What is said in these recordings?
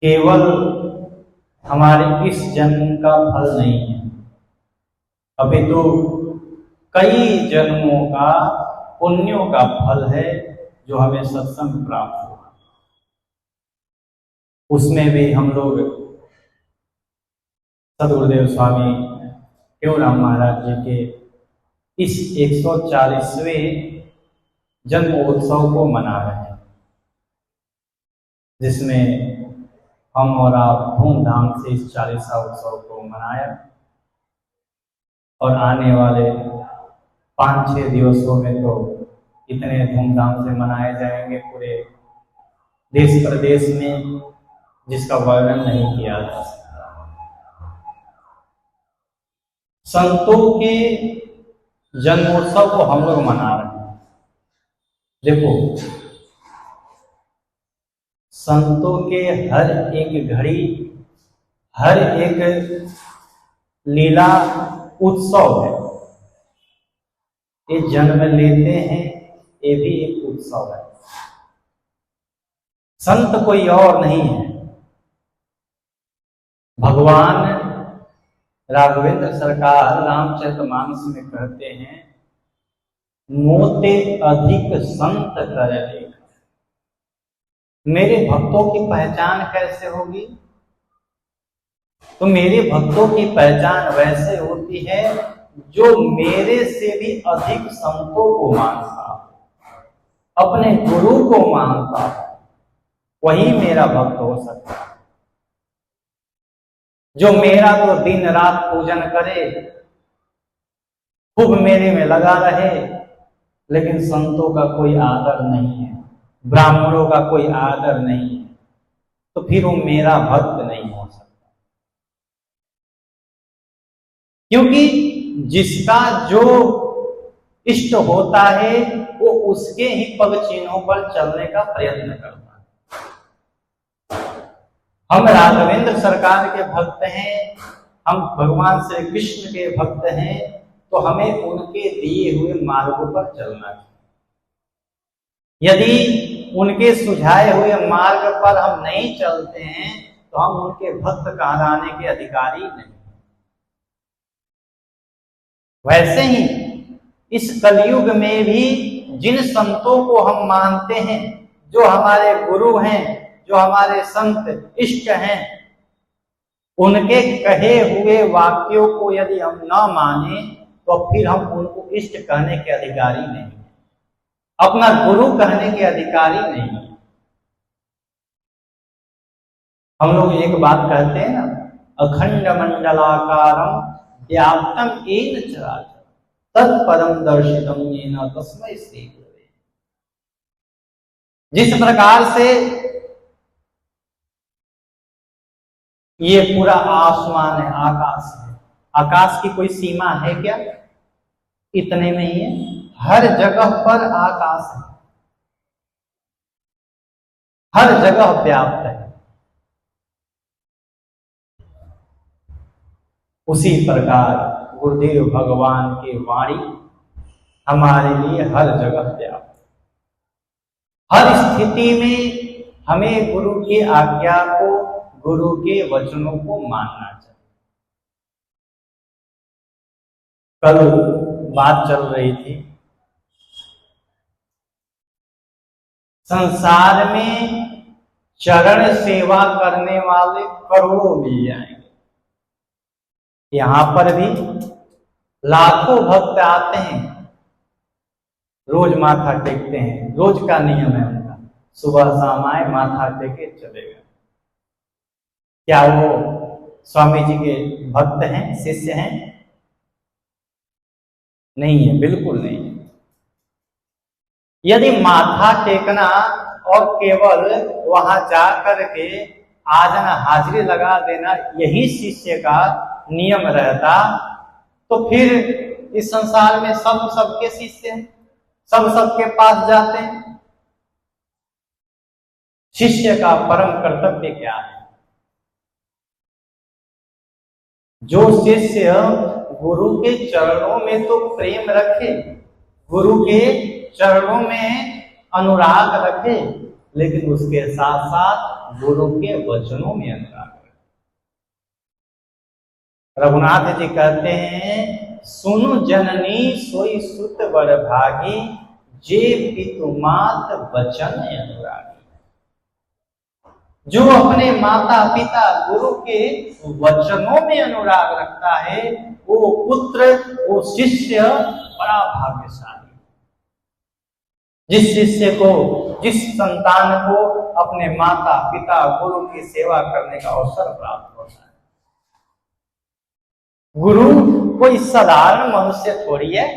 केवल हमारे इस जन्म का फल नहीं है, अभी तो कई जन्मों का पुण्यों का फल है जो हमें सत्संग प्राप्त हुआ। उसमें भी हम लोग सदगुरुदेव स्वामी केवराम महाराज जी के इस 140वें जन्मोत्सव को मना रहे हैं, जिसमें हम और आप धूमधाम से इस 40वां उत्सव को मनाया और आने वाले 5-6 दिवसों में तो इतने धूमधाम से मनाए जाएंगे पूरे देश प्रदेश में जिसका वर्णन नहीं किया जा सकता। संतों के जन्मोत्सव को हम लोग मना रहे हैं। देखो, संतों के हर एक घड़ी, हर एक लीला उत्सव है। ये जन्म लेते हैं, ये भी एक उत्सव है। संत कोई और नहीं है। भगवान राघवेंद्र सरकार रामचरितमानस में कहते हैं, मोते अधिक संत कर लेख। मेरे भक्तों की पहचान कैसे होगी? तो मेरे भक्तों की पहचान वैसे होती है जो मेरे से भी अधिक संतों को मानता, अपने गुरु को मानता, वही मेरा भक्त हो सकता है। जो मेरा तो दिन रात पूजन करे, खूब मेरे में लगा रहे, लेकिन संतों का कोई आदर नहीं है, ब्राह्मणों का कोई आदर नहीं है, तो फिर वो मेरा भक्त नहीं हो सकता। क्योंकि जिसका जो इष्ट होता है वो उसके ही पग चिन्हों पर चलने का प्रयत्न करता है। हम राघवेंद्र सरकार के भक्त हैं, हम भगवान श्री कृष्ण के भक्त हैं, तो हमें उनके दिए हुए मार्गों पर चलना चाहिए। यदि उनके सुझाए हुए मार्ग पर हम नहीं चलते हैं तो हम उनके भक्त कहलाने के अधिकारी नहीं। वैसे ही इस कलयुग में भी जिन संतों को हम मानते हैं, जो हमारे गुरु हैं, जो हमारे संत इष्ट हैं, उनके कहे हुए वाक्यों को यदि हम न माने तो फिर हम उनको इष्ट कहने के अधिकारी नहीं, अपना गुरु कहने के अधिकारी नहीं। हम लोग एक बात कहते हैं ना, अखंड मंडलाकारम व्याप्तम येन चराचरम तत्पदम दर्शितम येन तस्मै श्री गुरवे। जिस प्रकार से ये पूरा आसमान है, आकाश है, आकाश की कोई सीमा है क्या? इतने में ही है, हर जगह पर आकाश है, हर जगह व्याप्त है। उसी प्रकार गुरुदेव भगवान की वाणी हमारे लिए हर जगह व्याप्त, हर स्थिति में हमें गुरु की आज्ञा को, गुरु के वचनों को मानना चाहिए। कल बात चल रही थी, संसार में चरण सेवा करने वाले करोड़ों मिल जाएंगे। यहां पर भी लाखों भक्त आते हैं, रोज माथा टेकते हैं, रोज का नियम है उनका, सुबह शाम आए माथा टेके चले गए। क्या वो स्वामी जी के भक्त हैं, शिष्य हैं? नहीं है, बिल्कुल नहीं है। यदि माथा टेकना और केवल वहां जा करके आ जाना, हाजिरी लगा देना, यही शिष्य का नियम रहता तो फिर इस संसार में सब सबके शिष्य हैं, सब सबके पास जाते हैं। शिष्य का परम कर्तव्य क्या है? जो शिष्य गुरु के चरणों में तो प्रेम रखे, गुरु के चरणों में अनुराग रखे, लेकिन उसके साथ साथ गुरु के वचनों में अनुराग रखता। रघुनाथ जी कहते हैं, सुनु जननी सोई सुत बड़ भागी, जे पितु मात वचन अनुरागी। जो अपने माता पिता गुरु के वचनों में अनुराग रखता है, वो पुत्र, वो शिष्य बड़ा भाग्यशाली। जिस शिष्य को, जिस संतान को अपने माता पिता गुरु की सेवा करने का अवसर प्राप्त होता है। गुरु कोई साधारण मनुष्य थोड़ी है।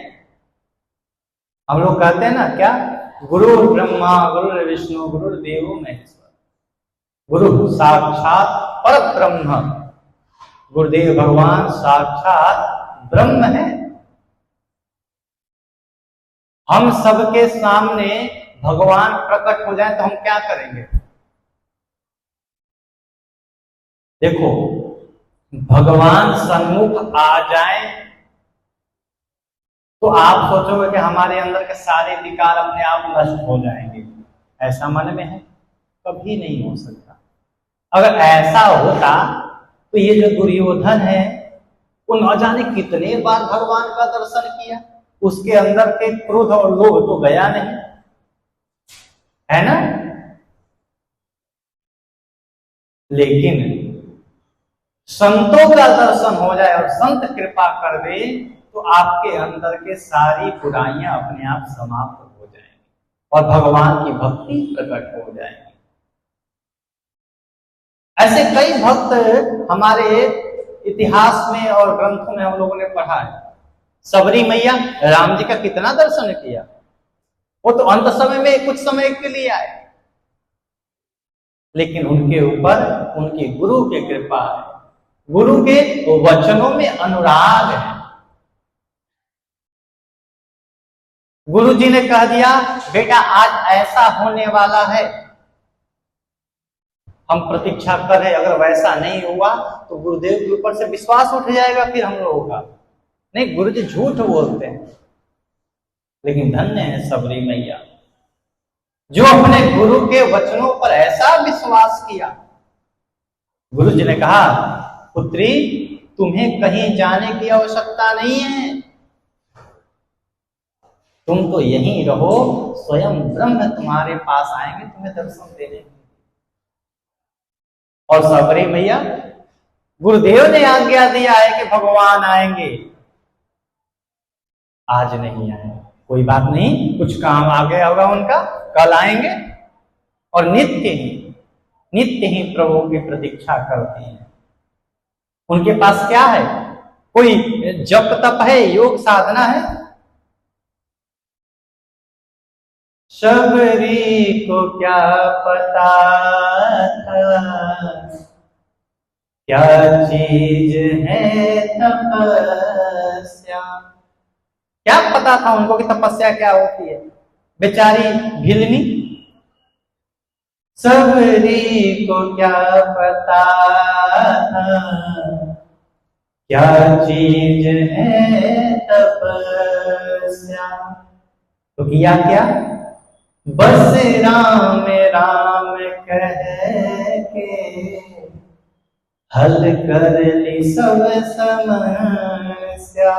हम लोग कहते हैं ना क्या, गुरु ब्रह्मा गुरु विष्णु गुरु देवो महेश्वर। गुरु साक्षात पर ब्रह्म, गुरुदेव भगवान साक्षात ब्रह्म है। हम सबके सामने भगवान प्रकट हो जाए तो हम क्या करेंगे? देखो, भगवान सन्मुख आ जाए तो आप सोचोगे कि हमारे अंदर के सारे विकार अपने आप नष्ट हो जाएंगे। ऐसा मन में है? कभी नहीं हो सकता। अगर ऐसा होता तो ये जो दुर्योधन है, वो न जाने कितने बार भगवान का दर्शन किया, उसके अंदर के क्रोध और लोभ तो गया नहीं, है ना? लेकिन संतों का दर्शन हो जाए और संत कृपा कर दे तो आपके अंदर के सारी बुराइयां अपने आप समाप्त हो जाएंगी और भगवान की भक्ति प्रकट हो जाएगी। ऐसे कई भक्त हमारे इतिहास में और ग्रंथों में हम लोगों ने पढ़ा है। सबरी मैया राम जी का कितना दर्शन किया, वो तो अंत समय में कुछ समय के लिए आए, लेकिन उनके ऊपर उनके गुरु की कृपा है, गुरु के वचनों में अनुराग है। गुरु जी ने कह दिया, बेटा आज ऐसा होने वाला है, हम प्रतीक्षा कर रहे, अगर वैसा नहीं हुआ तो गुरुदेव के ऊपर से विश्वास उठ जाएगा फिर हम लोगों का। नहीं, गुरु जी झूठ बोलते हैं। लेकिन धन्य है सबरी मैया जो अपने गुरु के वचनों पर ऐसा विश्वास किया। गुरु जी ने कहा, पुत्री तुम्हें कहीं जाने की आवश्यकता नहीं है, तुम तो यहीं रहो, स्वयं ब्रह्म तुम्हारे पास आएंगे तुम्हें दर्शन देने। और सबरी मैया, गुरुदेव ने आज्ञा दिया है कि भगवान आएंगे, आज नहीं आए, कोई बात नहीं, कुछ काम आ गया होगा उनका, कल आएंगे। और नित्य ही प्रभु की प्रतीक्षा करती हैं। उनके पास क्या है? कोई जप तप है, योग साधना है? सबरी को क्या पता था, क्या चीज है तपस्या। क्या पता था उनको कि तपस्या क्या होती है? बेचारी भिलनी। सबरी को क्या पता था, क्या चीज है तपस्या। तो किया क्या? बस राम राम कह के हल कर ली सब समस्या।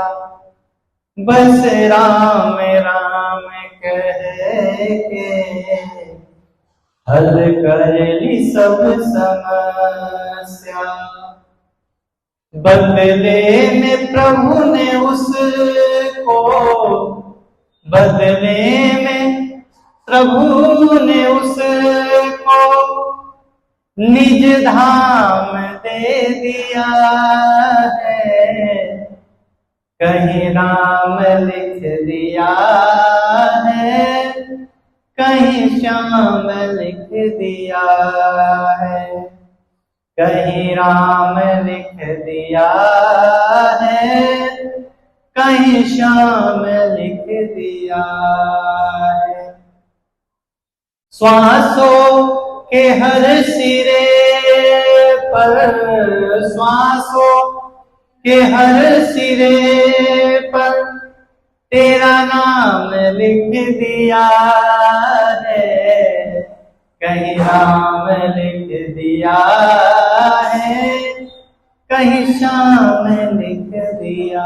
बस राम राम कह के हल कर ली सब समस्या। बदले में प्रभु ने उसको, बदले में प्रभु ने उसको निज धाम दे दिया है, कहीं राम लिख दिया है, कहीं श्याम लिख दिया है, कहीं राम लिख दिया है, कहीं श्याम लिख दिया है। श्वासों के हर सिरे पर, श्वासों के हर सिरे पर तेरा नाम लिख दिया है, कहीं राम लिख दिया है, कहीं शाम लिख दिया।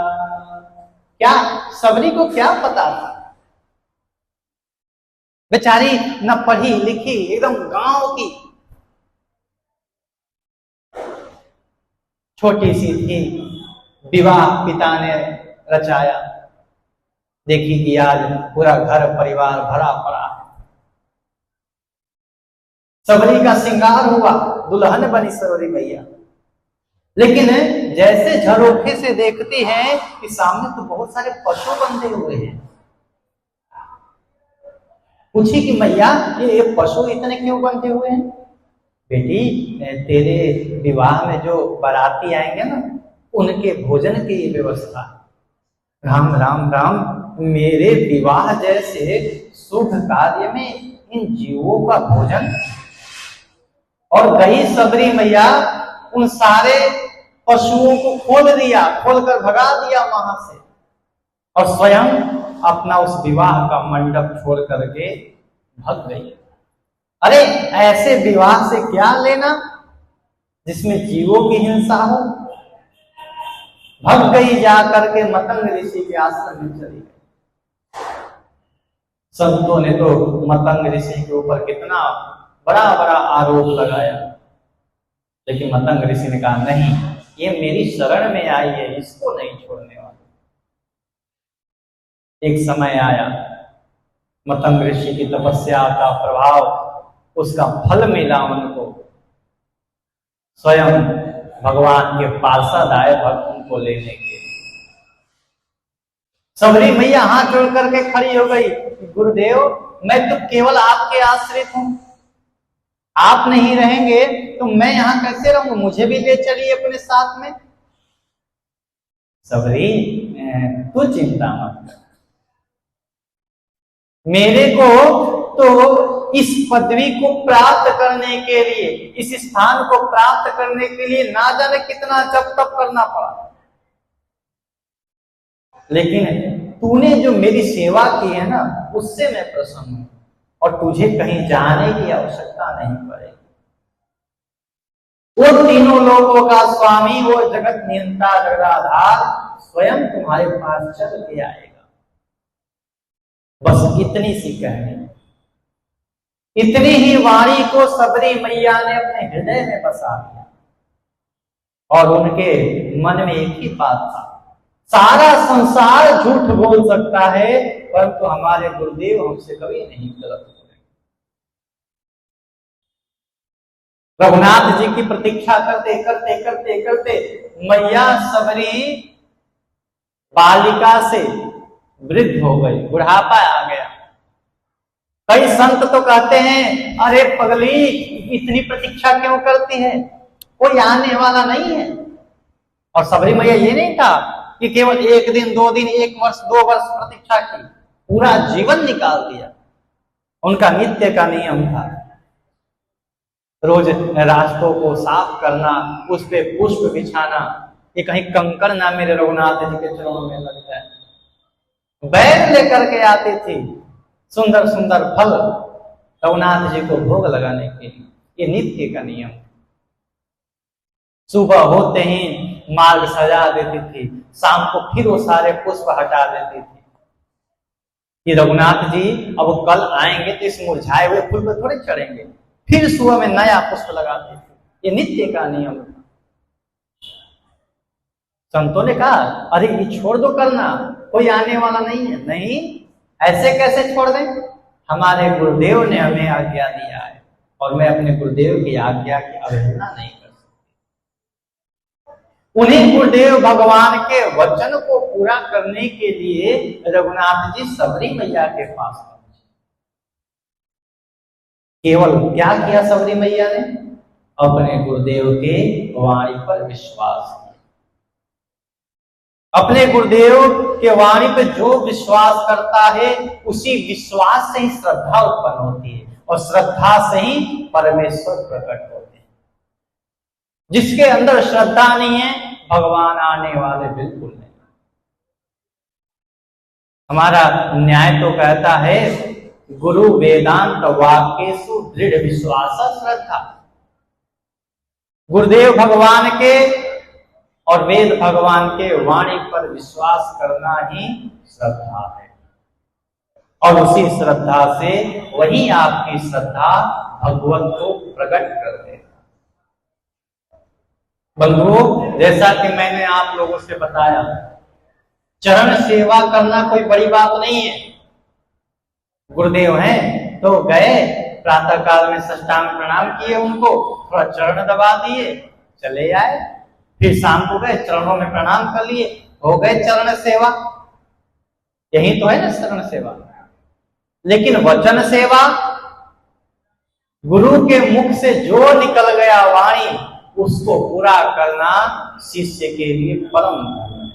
क्या सबरी को क्या पता था? बेचारी न पढ़ी लिखी, एकदम गांव की छोटी सी थी। विवाह पिता ने रचाया। देखी कि आज पूरा घर परिवार भरा पड़ा है। सबरी का श्रृंगार हुआ, दुल्हन बनी सबरी मैया। लेकिन जैसे झरोखे से देखती है कि सामने तो बहुत सारे पशु बंधे हुए हैं। पूछी कि मैया ये पशु इतने क्यों बंधे हुए हैं? बेटी तेरे विवाह में जो बाराती आएंगे ना, उनके भोजन की व्यवस्था। राम राम राम, मेरे विवाह जैसे शुभ कार्य में इन जीवों का भोजन। और गई सबरी मैया, उन सारे पशुओं को खोल दिया, खोलकर भगा दिया वहां से, और स्वयं अपना उस विवाह का मंडप छोड़ करके भाग गई। अरे ऐसे विवाह से क्या लेना जिसमें जीवों की हिंसा हो। भाग गई, जा करके मतंग ऋषि के आश्रम में चली गई। संतों ने तो मतंग ऋषि के ऊपर कितना बड़ा बड़ा आरोप लगाया, लेकिन मतंग ऋषि ने कहा नहीं, ये मेरी शरण में आई है, इसको नहीं छोड़ने वाला। एक समय आया, मतंग ऋषि की तपस्या का प्रभाव, उसका फल मिला उनको। स्वयं भगवान के पार्षद आए भक्तों को लेने के। सबरी मैया हाथ जोड़ करके खड़ी हो गई, गुरुदेव मैं तो केवल आपके आश्रित हूं, आप नहीं रहेंगे तो मैं यहां कैसे रहूंगा, मुझे भी ले चलिए अपने साथ में। सबरी तू चिंता मत कर, मेरे को तो इस पदवी को प्राप्त करने के लिए, इस स्थान को प्राप्त करने के लिए ना जाने कितना जप तप करना पड़ा, लेकिन तूने जो मेरी सेवा की है ना, उससे मैं प्रसन्न हूं, और तुझे कहीं जाने की आवश्यकता नहीं पड़ेगी। वो तीनों लोगों का स्वामी, वो जगत नियंता जगदाधार स्वयं तुम्हारे पास चल के आएगा। बस इतनी सी कहनी, इतनी ही वाणी को सबरी मैया ने अपने हृदय में बसा दिया, और उनके मन में एक ही बात था, सारा संसार झूठ बोल सकता है, परंतु हमारे गुरुदेव हमसे कभी नहीं गलत बोलेंगे। रघुनाथ जी की प्रतीक्षा करते करते करते करते मैया सबरी बालिका से वृद्ध हो गई, बुढ़ापा आ गया। कई संत तो कहते हैं अरे पगली इतनी प्रतीक्षा क्यों करती है, कोई आने वाला नहीं है। और सबरी मैया ये नहीं था कि केवल एक दिन, 2 दिन, 1 वर्ष, 2 वर्ष प्रतीक्षा की, पूरा जीवन निकाल दिया। उनका नित्य का नियम था, रोज रास्तों को साफ करना, उस पे पुष्प बिछाना, ये कहीं कंकड़ ना मेरे रघुनाथ जी के चरणों में लग जाए। बैल लेकर के आती थी, सुंदर सुंदर फल रघुनाथ जी को भोग लगाने के लिए, ये नित्य का नियम। सुबह होते ही मार्ग सजा देती थी, शाम को फिर वो सारे पुष्प हटा देती थी कि रघुनाथ जी अब कल आएंगे तो इस मुरझाए हुए फूल पर थोड़े चढ़ेंगे, फिर सुबह में नया पुष्प लगाते थे। ये नित्य का नियम था। संतों ने कहा अरे ये छोड़ दो करना, कोई आने वाला नहीं है। नहीं, ऐसे कैसे छोड़ दें, हमारे गुरुदेव ने हमें आज्ञा दिया है, और मैं अपने गुरुदेव की आज्ञा की अवहेलना नहीं कर सकती। उन्हीं गुरुदेव भगवान के वचन को पूरा करने के लिए रघुनाथ जी सबरी मैया के पास पहुंचे। केवल क्या किया सबरी मैया ने, अपने गुरुदेव के वाणी पर विश्वास किया। अपने गुरुदेव के वाणी पे जो विश्वास करता है, उसी विश्वास से ही श्रद्धा उत्पन्न होती है, और श्रद्धा से ही परमेश्वर प्रकट होते हैं। जिसके अंदर श्रद्धा नहीं है, भगवान आने वाले बिल्कुल नहीं। हमारा न्याय तो कहता है गुरु वेदांत वाक्येषु दृढ़ विश्वास श्रद्धा। गुरुदेव भगवान के और वेद भगवान के वाणी पर विश्वास करना ही श्रद्धा है, और उसी श्रद्धा से वही आपकी श्रद्धा भगवत को प्रकट कर देगा। बंधुओं, जैसा कि मैंने आप लोगों से बताया, चरण सेवा करना कोई बड़ी बात नहीं है। गुरुदेव हैं तो गए, प्रातः काल में साष्टांग प्रणाम किए, उनको थोड़ा चरण दबा दिए, चले आए, फिर शाम को गए, चरणों में प्रणाम कर लिए, हो गए चरण सेवा। यही तो है ना चरण सेवा। लेकिन वचन सेवा, गुरु के मुख से जो निकल गया वाणी, उसको पूरा करना शिष्य के लिए परम धर्म है।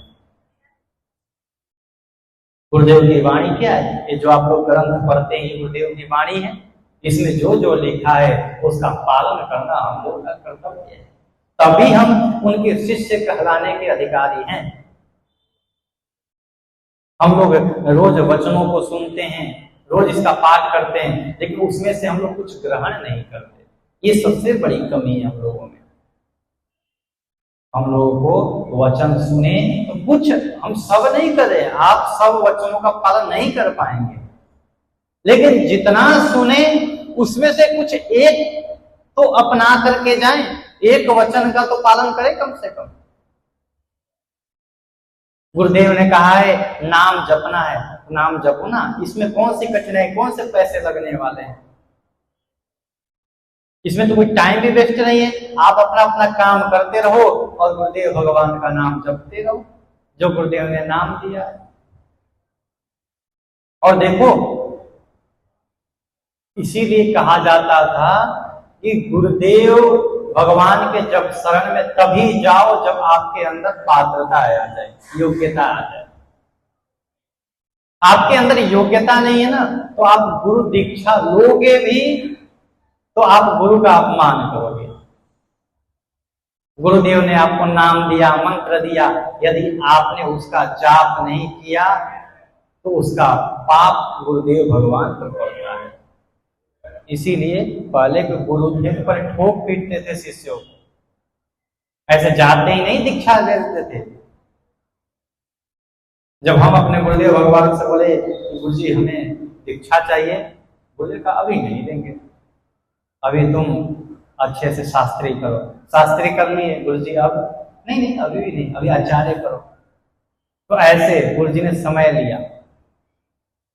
गुरुदेव की वाणी क्या है? ये जो आप लोग ग्रंथ पढ़ते हैं, गुरुदेव की वाणी है। इसमें जो जो लिखा है उसका पालन करना हम लोग का कर्तव्य है, तभी हम उनके शिष्य कहलाने के अधिकारी हैं। हम लोग रोज वचनों को सुनते हैं, रोज इसका पाठ करते हैं, लेकिन उसमें से हम लोग कुछ ग्रहण नहीं करते। ये सबसे बड़ी कमी है हम लोगों में। हम लोगों को वचन सुने तो कुछ, हम सब नहीं करें, आप सब वचनों का पालन नहीं कर पाएंगे, लेकिन जितना सुने उसमें से कुछ एक तो अपना करके जाएं, एक वचन का तो पालन करें कम से कम। गुरुदेव ने कहा है नाम जपना है, नाम जपो ना, इसमें कौन सी कठिनाई, कौन से पैसे लगने वाले हैं? इसमें तो कोई टाइम भी वेस्ट नहीं है। आप अपना अपना काम करते रहो और गुरुदेव भगवान का नाम जपते रहो, जो गुरुदेव ने नाम दिया है। और देखो, इसीलिए कहा जाता था कि गुरुदेव भगवान के जब शरण में तभी जाओ जब आपके अंदर पात्रता आ जाए, योग्यता आ जाए। आपके अंदर योग्यता नहीं है ना, तो आप गुरु दीक्षा लोगे भी तो आप गुरु का अपमान करोगे। गुरुदेव ने आपको नाम दिया, मंत्र दिया, यदि आपने उसका जाप नहीं किया तो उसका पाप गुरुदेव भगवान पर पड़ता है। इसीलिए पहले के गुरु थे पर ठोक पीटते थे शिष्यों को, ऐसे जाते ही नहीं दीक्षा दे देते थे। जब हम अपने गुरुदेव भगवान से बोले गुरु जी हमें दीक्षा चाहिए, गुरुदेव का अभी नहीं देंगे, अभी तुम अच्छे से शास्त्री करो। शास्त्री कर लिए, गुरु जी अब नहीं, अभी भी नहीं, अभी आचार्य करो। तो ऐसे गुरु जी ने समय लिया।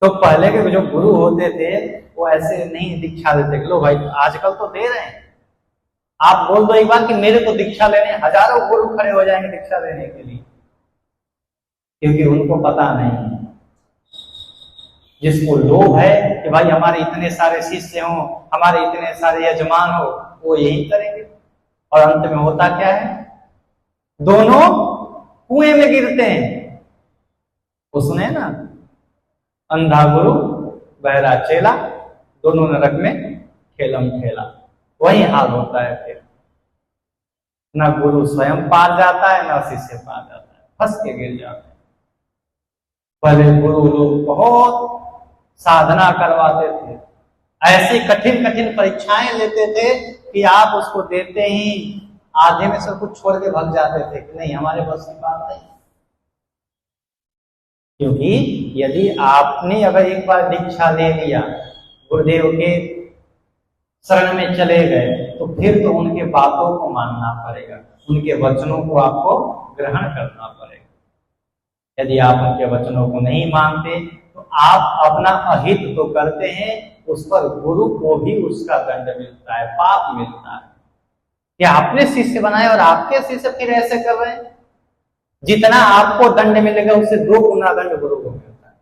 तो पहले के जो गुरु होते थे वो ऐसे नहीं दीक्षा देते, लो भाई आजकल तो दे रहे हैं, आप बोल दो एक बार कि मेरे को दीक्षा लेने, हजारों गुरु खड़े हो जाएंगे दीक्षा लेने के लिए, क्योंकि उनको पता नहीं है। जिसको लोभ है कि भाई हमारे इतने सारे शिष्य हों, हमारे इतने सारे यजमान हो, वो यही करेंगे, और अंत में होता क्या है? दोनों कुएं में गिरते हैं। वो सुने ना, अंधा गुरु बहरा चेला, दोनों नरक में खेलम खेला। वही हाल होता है फिर, न गुरु स्वयं पार जाता है न शिष्य पार जाता है, फंस के गिर जाते हैं। पहले गुरु लोग बहुत साधना करवाते थे, ऐसी कठिन कठिन परीक्षाएं लेते थे कि आप उसको देते ही आधे में सब कुछ छोड़ के भाग जाते थे कि नहीं हमारे बस की बात नहीं। क्योंकि यदि आपने अगर एक बार दीक्षा ले लिया, गुरुदेव के शरण में चले गए, तो फिर तो उनके बातों को मानना पड़ेगा, उनके वचनों को आपको ग्रहण करना पड़ेगा। यदि आप उनके वचनों को नहीं मानते तो आप अपना अहित तो करते हैं, उस पर गुरु को भी उसका दंड मिलता है, पाप मिलता है कि आपने शिष्य बनाए और आपके शिष्य फिर ऐसे कर रहे हैं। जितना आपको दंड मिलेगा उससे 2 गुना दंड गुरु को मिलता है।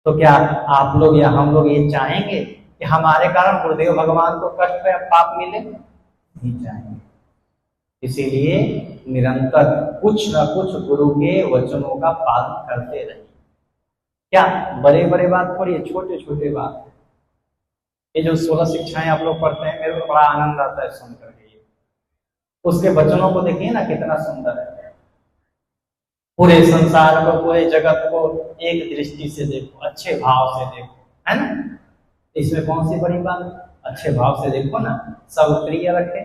तो क्या आप लोग या हम लोग ये चाहेंगे कि हमारे कारण गुरुदेव भगवान को कष्ट या पाप मिले? नहीं चाहेंगे। इसीलिए निरंतर कुछ न कुछ गुरु के वचनों का पालन करते रहिए। क्या बड़े बड़े बात थोड़ी, छोटे छोटे बात। ये जो 16 शिक्षाएं आप लोग पढ़ते हैं, मेरे को बड़ा आनंद आता है सुन करके। उसके वचनों को देखिए ना कितना सुंदर है। पूरे संसार को, पूरे जगत को एक दृष्टि से देखो, अच्छे भाव से देखो, है ना? इसमें कौन सी बड़ी बात है? अच्छे भाव से देखो ना, सब प्रिय रखे।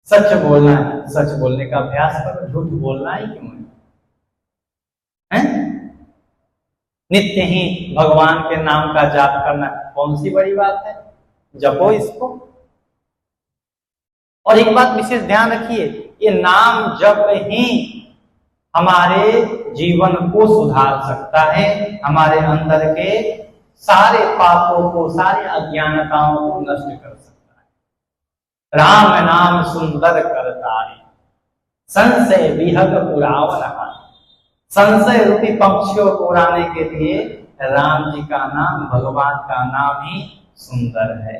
सच बोलना है, सच बोलने का अभ्यास करो, झूठ बोलना ही क्यों है? नित्य ही भगवान के नाम का जाप करना कौन सी बड़ी बात है? जपो इसको। और एक बात विशेष ध्यान रखिए, ये नाम जप ही हमारे जीवन को सुधार सकता है, हमारे अंदर के सारे पापों को, सारे अज्ञानताओं को नष्ट कर सकता है। राम नाम सुंदर करतारे, संशय विहग पुरावन। संशय रूपी पक्षियों को उड़ाने के लिए राम जी का नाम, भगवान का नाम ही सुंदर है।